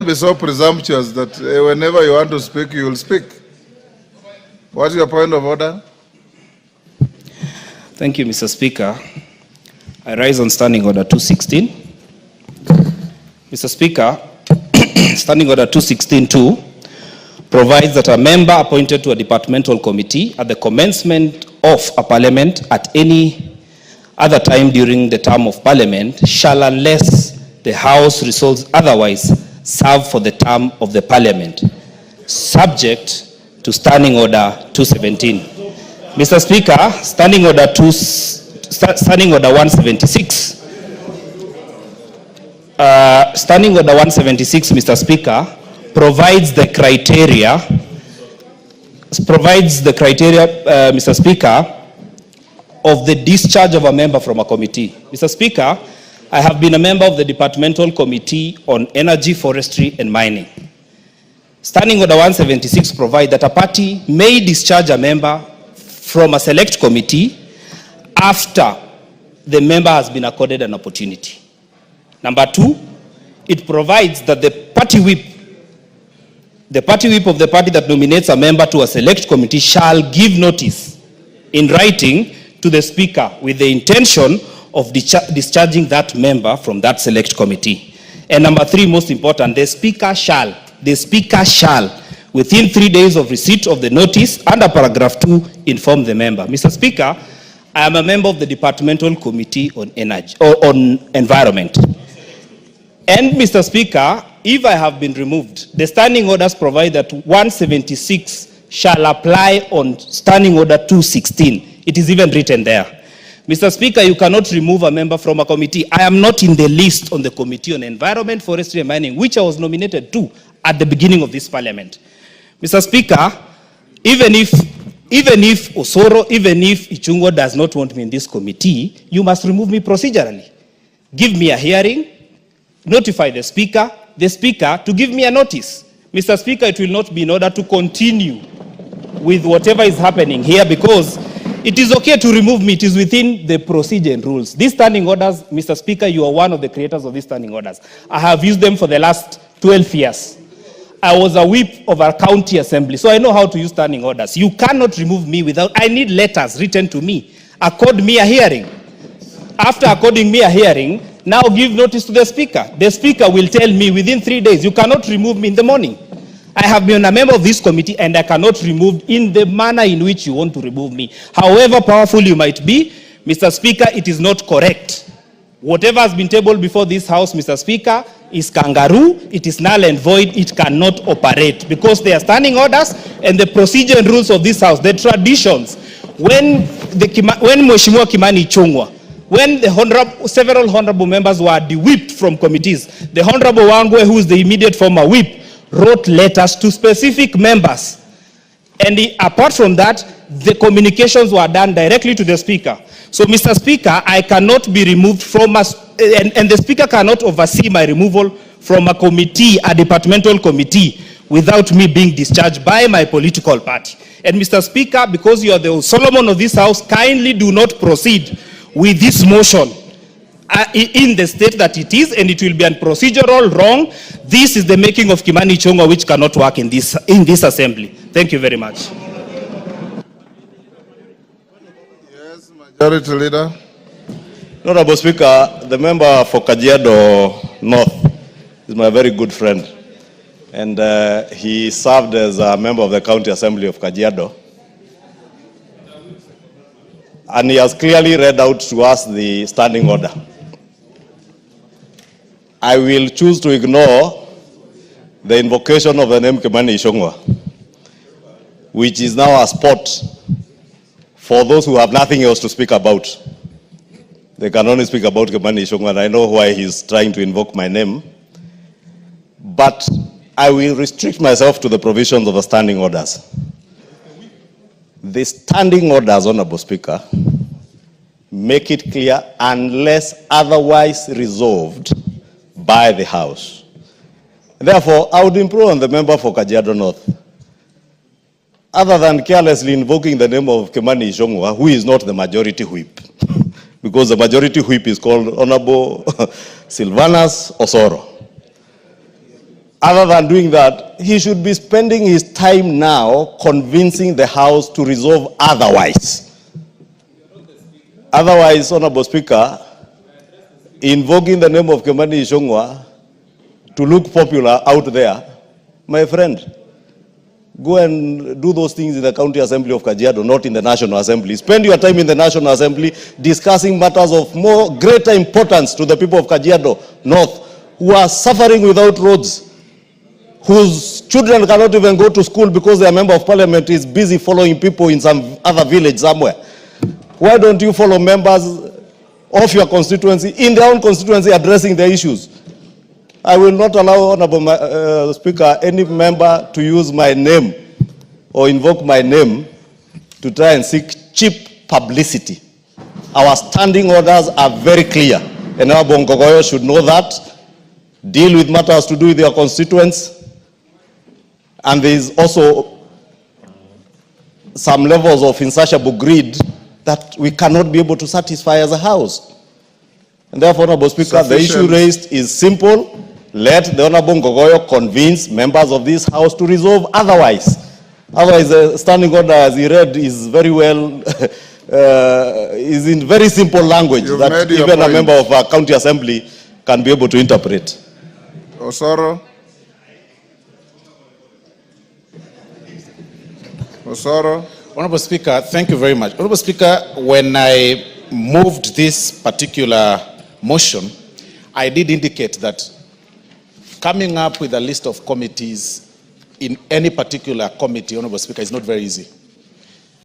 Be so presumptuous that whenever you want to speak, you will speak. What's your point of order? Thank you, Mr. Speaker. I rise on Standing Order 216. Mr. Speaker, Standing Order 216-2 provides that a member appointed to a departmental committee at the commencement of a parliament at any other time during the term of parliament shall, unless the House resolves otherwise, serve for the term of the parliament, subject to Standing Order 217. Mr. Speaker, Standing Order 176. Standing Order 176, Mr. Speaker, provides the criteria, Mr. Speaker, of the discharge of a member from a committee. Mr. Speaker, I have been a member of the Departmental Committee on Energy, Forestry and Mining. Standing Order 176 provides that a party may discharge a member from a select committee after the member has been accorded an opportunity. Number two, it provides that the party whip of the party that nominates a member to a select committee shall give notice in writing to the Speaker with the intention of discharging that member from that select committee. And number three, most important, the Speaker shall, within 3 days of receipt of the notice under paragraph 2, inform the member. Mr. Speaker, I am a member of the Departmental Committee on Energy or on Environment. And Mr. Speaker, if I have been removed, the standing orders provide that 176 shall apply on Standing Order 216. It is even written there. Mr. Speaker, you cannot remove a member from a committee. I am not in the list on the Committee on Environment, Forestry and Mining, which I was nominated to at the beginning of this parliament. Mr. Speaker, even if Ichungwa does not want me in this committee, you must remove me procedurally. Give me a hearing, notify the Speaker to give me a notice. Mr. Speaker, it will not be in order to continue with whatever is happening here, because it is okay to remove me. It is within the procedure and rules. These standing orders, Mr. Speaker, you are one of the creators of these standing orders. I have used them for the last 12 years. I was a whip of our county assembly, so I know how to use standing orders. You cannot remove me without, I need letters written to me. Accord me a hearing. After according me a hearing, now give notice to the Speaker. The Speaker will tell me within 3 days, you cannot remove me in the morning. I have been a member of this committee and I cannot remove in the manner in which you want to remove me. However powerful you might be, Mr. Speaker, it is not correct. Whatever has been tabled before this House, Mr. Speaker, is kangaroo, it is null and void, it cannot operate because they are standing orders and the procedure and rules of this House, the traditions. When Mheshimiwa Kimani Ichungwa, when several honorable members were de-whipped from committees, the Honorable Wangwe, who is the immediate former whip, wrote letters to specific members. And apart from that, the communications were done directly to the Speaker. So, Mr. Speaker, I cannot be removed from and the Speaker cannot oversee my removal from a committee, a departmental committee, without me being discharged by my political party. And Mr. Speaker, because you are the Solomon of this House, kindly do not proceed with this motion in the state that it is, and it will be a procedural wrong. This is the making of Kimani Ichungwa, which cannot work in this assembly. Thank you very much. Yes, Majority Leader. Honorable Speaker, the member for Kajiado North is my very good friend, and he served as a member of the County Assembly of Kajiado. And he has clearly read out to us the standing order. I will choose to ignore the invocation of the name Kimani Ichungwa, which is now a spot for those who have nothing else to speak about. They can only speak about Kimani Ichungwa, and I know why he's trying to invoke my name. But I will restrict myself to the provisions of the standing orders. The standing orders, Honorable Speaker, make it clear, unless otherwise resolved by the House. Therefore, I would improve on the member for Kajiado North. Other than carelessly invoking the name of Kimani Ichungwa, who is not the majority whip, because the majority whip is called Honorable Silvanus Osoro. other than doing that, he should be spending his time now convincing the House to resolve otherwise. Otherwise, Honorable Speaker, invoking the name of Kimani Ichungwa to look popular out there, my friend, go and do those things in the County Assembly of Kajiado, not in the National Assembly. Spend your time in the National Assembly discussing matters of greater importance to the people of Kajiado North, who are suffering without roads, whose children cannot even go to school because their member of parliament is busy following people in some other village somewhere. Why don't you follow members of your constituency in their own constituency addressing their issues? I will not allow, Honorable Speaker, any member to use my name or invoke my name to try and seek cheap publicity. Our standing orders are very clear, and our Nyogoyo should know that. Deal with matters to do with your constituents. And there is also some levels of insatiable greed that we cannot be able to satisfy as a House. And therefore, Honorable Speaker, the issue raised is simple. Let the Honorable Nyogoyo convince members of this House to resolve otherwise. Otherwise, the standing order, as he read, is very well, is in very simple language that even a member of our county assembly can be able to interpret. Osoro. Osoro. Honorable Speaker, thank you very much. Honorable Speaker, when I moved this particular motion, I did indicate that coming up with a list of committees in any particular committee, Honorable Speaker, is not very easy.